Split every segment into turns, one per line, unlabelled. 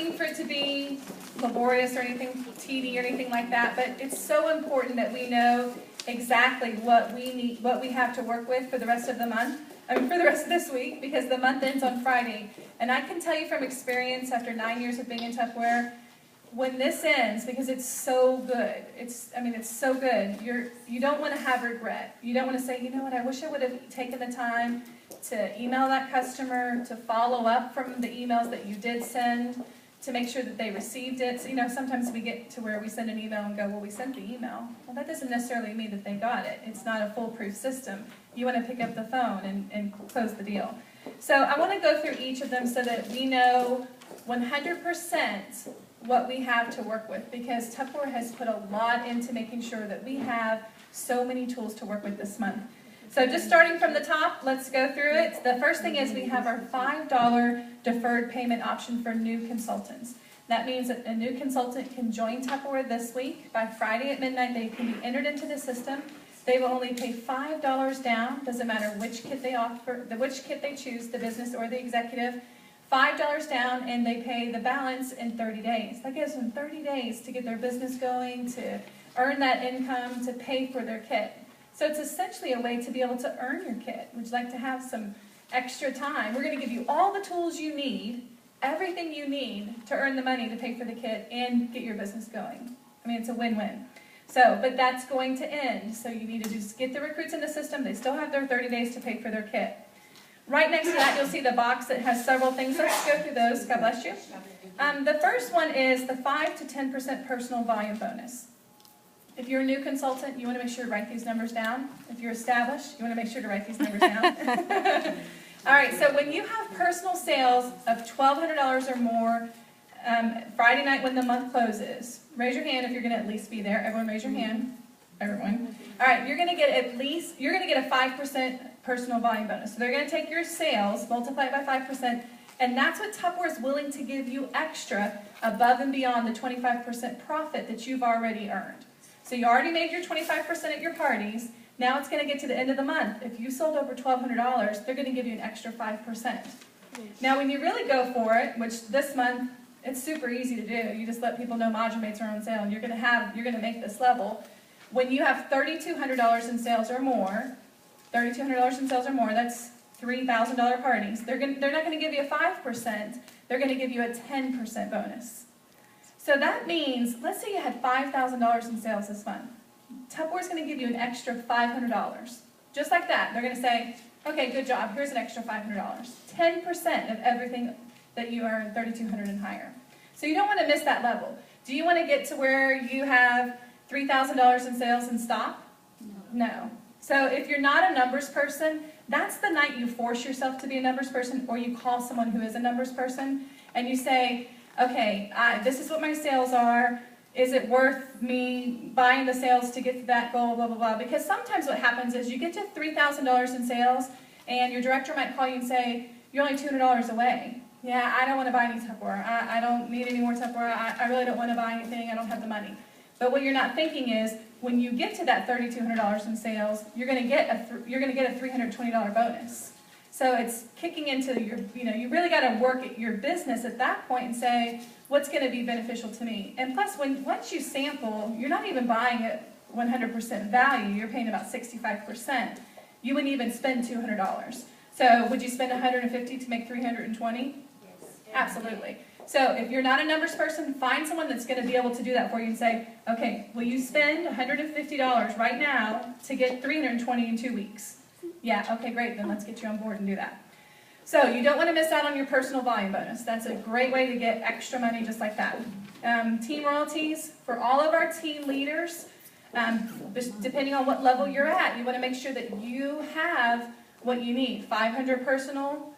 mean for it to be laborious or anything, tedious or anything like that, but it's so important that we know exactly what we need, what we have to work with for the rest of the month. For the rest of this week, because the month ends on Friday. And I can tell you from experience, after 9 years of being in Tupperware, when this ends, because it's so good, it's so good, you don't want to have regret. You don't want to say, you know what, I wish I would have taken the time to email that customer, to follow up from the emails that you did send, to make sure that they received it. So, sometimes we get to where we send an email and go, well, we sent the email. Well, that doesn't necessarily mean that they got it. It's not a foolproof system. You want to pick up the phone and close the deal. So I want to go through each of them so that we know 100% what we have to work with, because Tupperware has put a lot into making sure that we have so many tools to work with this month. So just starting from the top, let's go through it. The first thing is we have our $5 deferred payment option for new consultants. That means that a new consultant can join Tupperware this week. By Friday at midnight, they can be entered into the system. They will only pay $5 down. Doesn't matter which kit they offer, which kit they choose, the business or the executive. $5 down, and they pay the balance in 30 days. That gives them 30 days to get their business going, to earn that income, to pay for their kit. So it's essentially a way to be able to earn your kit. Would you like to have some extra time? We're going to give you all the tools you need, everything you need to earn the money to pay for the kit and get your business going. It's a win-win. So, but that's going to end. So you need to just get the recruits in the system. They still have their 30 days to pay for their kit. Right next to that, you'll see the box that has several things. Let's go through those. God bless you. The first one is the 5 to 10% personal volume bonus. If you're a new consultant, you want to make sure to write these numbers down. If you're established, you want to make sure to write these numbers down. All right, so when you have personal sales of $1,200 or more, Friday night when the month closes, raise your hand if you're going to at least be there. Everyone raise your hand. Everyone. All right, you're going to get a 5% personal volume bonus. So they're going to take your sales, multiply it by 5%, and that's what Tupperware is willing to give you extra above and beyond the 25% profit that you've already earned. So you already made your 25% at your parties. Now it's going to get to the end of the month. If you sold over $1,200, they're going to give you an extra 5%. Now when you really go for it, which this month, it's super easy to do. You just let people know module mates are on sale, and you're going to make this level. When you have $3,200 in sales or more, that's $3,000 parties. They're not going to give you a 5%. They're going to give you a 10% bonus. So that means, let's say you had $5,000 in sales this month. Tupperware's going to give you an extra $500. Just like that. They're going to say, okay, good job. Here's an extra $500. 10% of everything that you earn, $3,200 and higher. So you don't want to miss that level. Do you want to get to where you have $3,000 in sales and stop? No. So if you're not a numbers person, that's the night you force yourself to be a numbers person, or you call someone who is a numbers person, and you say, okay, this is what my sales are. Is it worth me buying the sales to get to that goal, blah, blah, blah? Because sometimes what happens is you get to $3,000 in sales, and your director might call you and say, you're only $200 away. Yeah, I don't want to buy any Tupperware. I don't need any more Tupperware. I really don't want to buy anything. I don't have the money. But what you're not thinking is, when you get to that $3,200 in sales, you're going to get a $320 bonus. So it's kicking into your, you really got to work at your business at that point and say, what's going to be beneficial to me? And plus, once you sample, you're not even buying at 100% value. You're paying about 65%. You wouldn't even spend $200. So would you spend $150 to make $320? Yes. Absolutely. So if you're not a numbers person, find someone that's going to be able to do that for you and say, okay, will you spend $150 right now to get $320 in 2 weeks? Yeah, okay, great, then let's get you on board and do that. So you don't want to miss out on your personal volume bonus. That's a great way to get extra money just like that. Team royalties, for all of our team leaders, depending on what level you're at, you want to make sure that you have what you need. 500 personal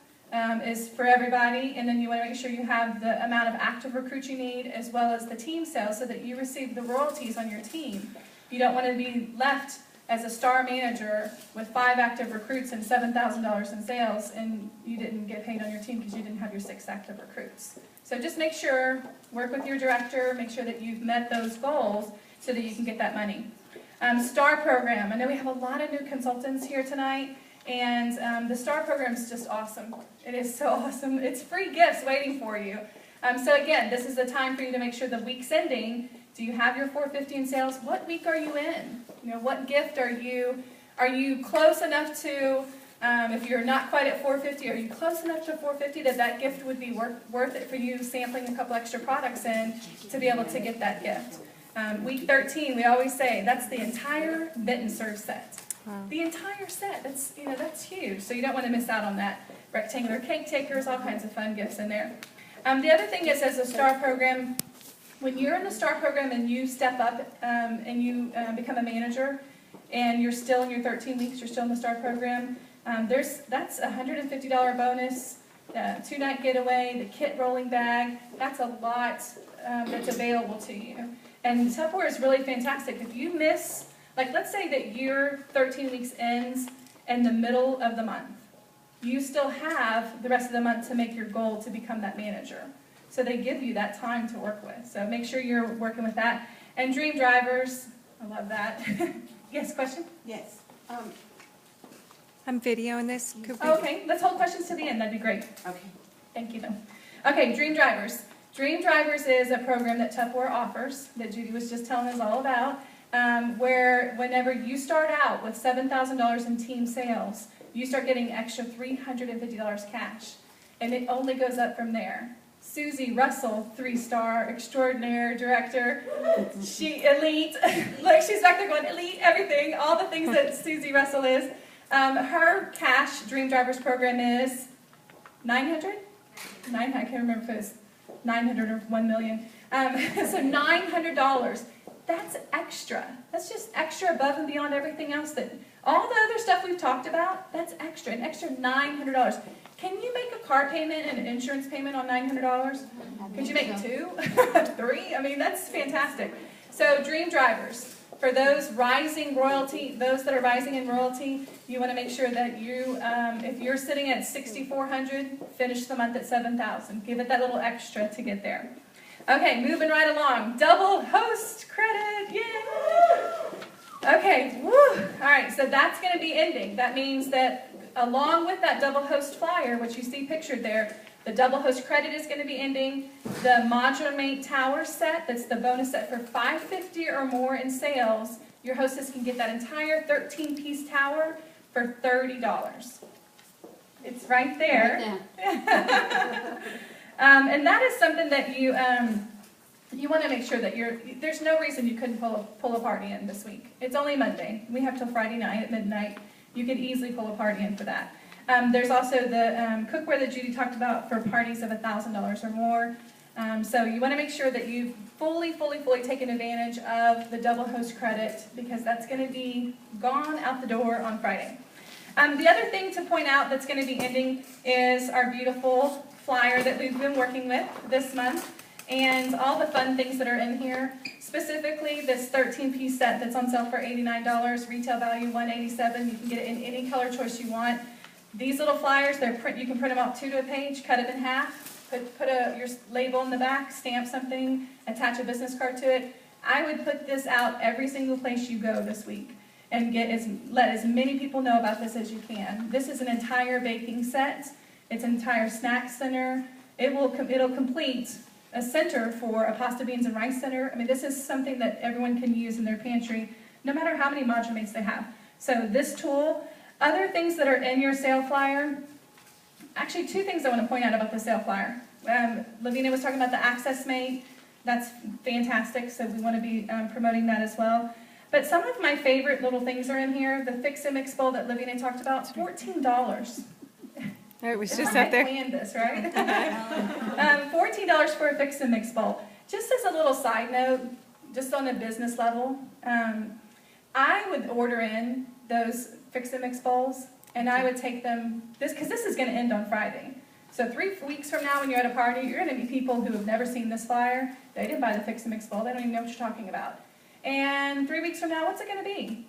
is for everybody, and then you want to make sure you have the amount of active recruits you need, as well as the team sales, so that you receive the royalties on your team. You don't want to be left as a star manager with 5 active recruits and $7,000 in sales, and you didn't get paid on your team because you didn't have your 6 active recruits. So just make sure, work with your director, make sure that you've met those goals so that you can get that money. STAR program. I know we have a lot of new consultants here tonight, and the STAR program is just awesome. It is so awesome. It's free gifts waiting for you. So again, this is the time for you to make sure the week's ending. Do you have your 450 in sales? What week are you in? You know, what gift are you close enough to, if you're not quite at 450, are you close enough to 450 that that gift would be worth it for you sampling a couple extra products in to be able to get that gift? Week 13, we always say, that's the entire Vent and Serve set. Wow. The entire set, that's huge. So you don't want to miss out on that. Rectangular cake takers, all kinds of fun gifts in there. The other thing is, as a STAR program, when you're in the STAR program and you step up and you become a manager, and you're still in your 13 weeks, you're still in the STAR program, that's a $150 bonus, 2-night getaway, the kit rolling bag. That's a lot that's available to you. And Tupperware is really fantastic. If you miss, like let's say that your 13 weeks ends in the middle of the month, you still have the rest of the month to make your goal to become that manager. So they give you that time to work with. So make sure you're working with that. And Dream Drivers, I love that. Yes, question?
Yes.
I'm videoing this.
Okay, let's hold questions to the end. That'd be great.
Okay.
Thank you, though. Okay, Dream Drivers. Dream Drivers is a program that Tupperware offers, that Judy was just telling us all about, where whenever you start out with $7,000 in team sales, you start getting extra $350 cash, and it only goes up from there. Susie Russell, 3-star, extraordinaire director, she elite, like she's back there going elite, everything, all the things that Susie Russell is. Her cash Dream Drivers program is 900? I can't remember if it was 900 or 1 million. So $900. That's extra. That's just extra above and beyond everything else that, all the other stuff we've talked about, that's extra, an extra $900. Can you make a car payment and an insurance payment on $900? Could you make 2? 3? I mean, that's fantastic. So Dream Drivers, for those rising royalty, those that are rising in royalty, you want to make sure that you, if you're sitting at $6,400, finish the month at $7,000. Give it that little extra to get there. Okay, moving right along. Double host credit, yeah! Okay, woo! All right, so that's going to be ending. That means that along with that double host flyer, which you see pictured there, the double host credit is going to be ending. The modular mate tower set, that's the bonus set for $550 or more in sales, your hostess can get that entire 13-piece tower for $30. It's right there. And that is something that you want to make sure that there's no reason you couldn't pull a party in this week. It's only Monday. We have till Friday night at midnight. You could easily pull a party in for that. There's also the cookware that Judy talked about for parties of $1,000 or more. So you want to make sure that you've fully taken advantage of the double host credit, because that's going to be gone out the door on Friday. The other thing to point out that's going to be ending is our beautiful flyer that we've been working with this month, and all the fun things that are in here. Specifically, this 13-piece set that's on sale for $89, retail value $187. You can get it in any color choice you want. These little flyers, you can print them out 2 to a page, cut them in half, put your label in the back, stamp something, attach a business card to it. I would put this out every single place you go this week and let as many people know about this as you can. This is an entire baking set. It's an entire snack center. It'll complete a center for a pasta, beans, and rice center. I mean, this is something that everyone can use in their pantry, no matter how many module mates they have. So this tool, other things that are in your sale flyer, actually 2 things I want to point out about the sale flyer. Lavina was talking about the Access Mate. That's fantastic, so we want to be promoting that as well. But some of my favorite little things are in here. The Fix and Mix bowl that Lavina talked about, $14.
It was just up there.
I planned this, right? $14 for a Fix and Mix bowl. Just as a little side note, just on a business level, I would order in those Fix and Mix bowls, and I would take them, because this is going to end on Friday. So 3 weeks from now when you're at a party, you're going to meet people who have never seen this flyer. They didn't buy the Fix and Mix bowl. They don't even know what you're talking about. And 3 weeks from now, what's it going to be?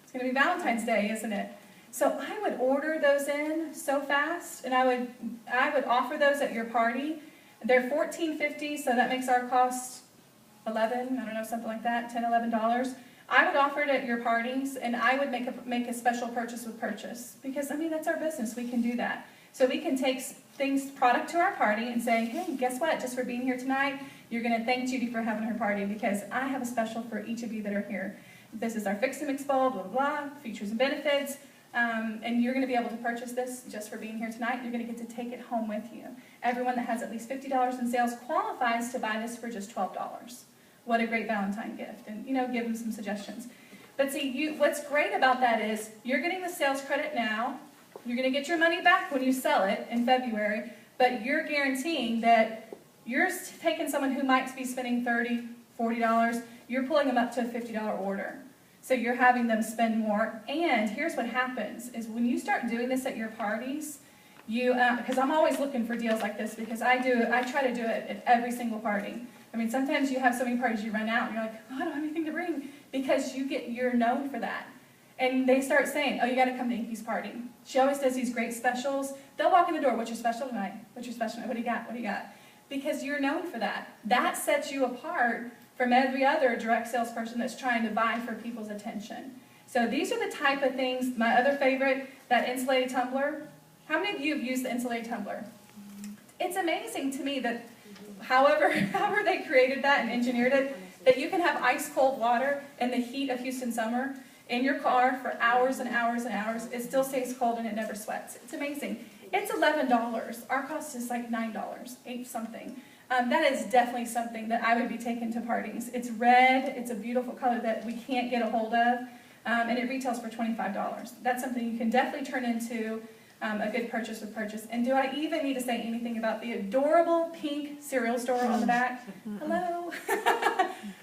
It's going to be Valentine's Day, isn't it? So I would order those in so fast, and I would offer those at your party. They're $14.50, so that makes our cost $11, I don't know, something like that, $10, $11. I would offer it at your parties, and I would make a special purchase with purchase, because I mean that's our business. We can do that. So we can take product to our party and saying, hey, guess what, just for being here tonight, you're going to thank Judy for having her party because I have a special for each of you that are here. This is our Fix and Mix bowl, blah, blah, blah, features and benefits, and you're going to be able to purchase this just for being here tonight. You're going to get to take it home with you. Everyone that has at least $50 in sales qualifies to buy this for just $12. What a great Valentine gift, and give them some suggestions. But see, what's great about that is you're getting the sales credit now. You're going to get your money back when you sell it in February, but you're guaranteeing that you're taking someone who might be spending $30, $40, you're pulling them up to a $50 order. So you're having them spend more, and here's what happens, is when you start doing this at your parties, because I'm always looking for deals like this, because I try to do it at every single party. I mean, sometimes you have so many parties you run out, and you're like, oh, I don't have anything to bring, because you're known for that. And they start saying, oh, you got to come to Inke's party. She always does these great specials. They'll walk in the door, what's your special tonight? What's your special tonight? What do you got? What do you got? Because you're known for that. That sets you apart from every other direct salesperson that's trying to vie for people's attention. So these are the type of things. My other favorite, that insulated tumbler. How many of you have used the insulated tumbler? It's amazing to me that however they created that and engineered it, that you can have ice cold water in the heat of Houston summer in your car for hours and hours and hours. It still stays cold and it never sweats. It's amazing. It's $11. Our cost is like $9, 8 something. That is definitely something that I would be taking to parties. It's red. It's a beautiful color that we can't get a hold of, and it retails for $25. That's something you can definitely turn into a good purchase with purchase. And do I even need to say anything about the adorable pink cereal store on the back? Hello.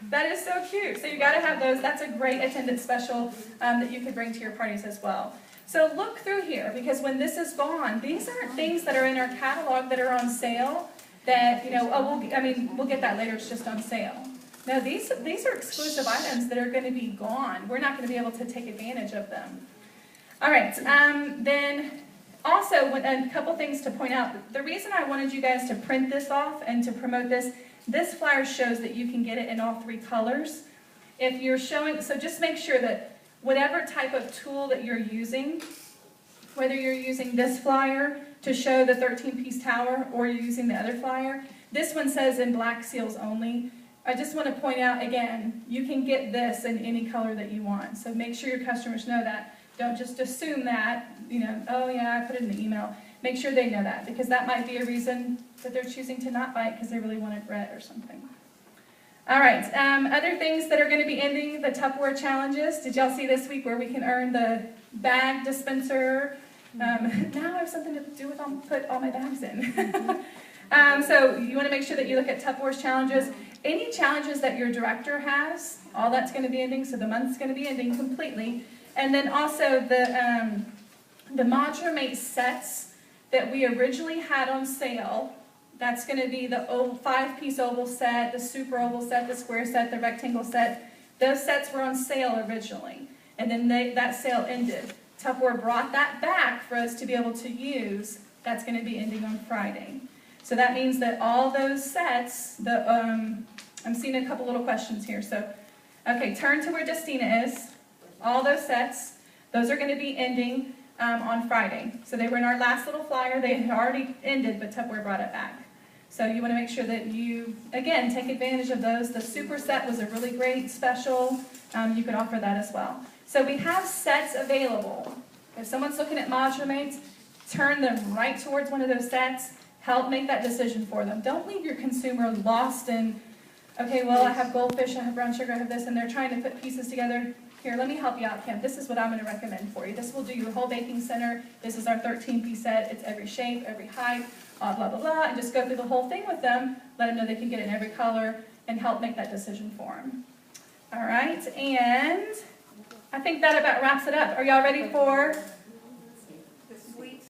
That is so cute. So you got to have those. That's a great attendance special that you could bring to your parties as well. So look through here, because when this is gone, these aren't things that are in our catalog that are on sale that, we'll get that later, it's just on sale. No, these are exclusive items that are going to be gone. We're not going to be able to take advantage of them. All right, then also a couple things to point out. The reason I wanted you guys to print this off and to promote this flyer shows that you can get it in all 3 colors. If you're showing, so just make sure that whatever type of tool that you're using, whether you're using this flyer to show the 13-piece tower or you're using the other flyer, this one says in black seals only. I just want to point out again, you can get this in any color that you want. So make sure your customers know that. Don't just assume that, oh yeah, I put it in the email. Make sure they know that, because that might be a reason that they're choosing to not buy it because they really wanted red or something. All right, other things that are going to be ending, the Tupperware challenges. Did y'all see this week where we can earn the bag dispenser? Now I have something to do with put all my bags in. So you want to make sure that you look at Tupperware's challenges. Any challenges that your director has, all that's going to be ending, so the month's going to be ending completely. And then also the Modular Mate sets that we originally had on sale. That's going to be the 5-piece oval set, the super oval set, the square set, the rectangle set. Those sets were on sale originally, and then that sale ended. Tupperware brought that back for us to be able to use. That's going to be ending on Friday. So that means that all those sets, I'm seeing a couple little questions here. So, okay, turn to where Justina is. All those sets, those are going to be ending on Friday. So they were in our last little flyer. They had already ended, but Tupperware brought it back. So you want to make sure that you, again, take advantage of those. The super set was a really great special. You could offer that as well. So we have sets available. If someone's looking at Modular Mates, turn them right towards one of those sets. Help make that decision for them. Don't leave your consumer lost in, okay, well, I have goldfish, I have brown sugar, I have this, and they're trying to put pieces together. Here, let me help you out, Kim. This is what I'm going to recommend for you. This will do your whole baking center. This is our 13-piece set. It's every shape, every height, blah, blah, blah, and just go through the whole thing with them. Let them know they can get it in every color and help make that decision for them. All right, and I think that about wraps it up. Are y'all ready for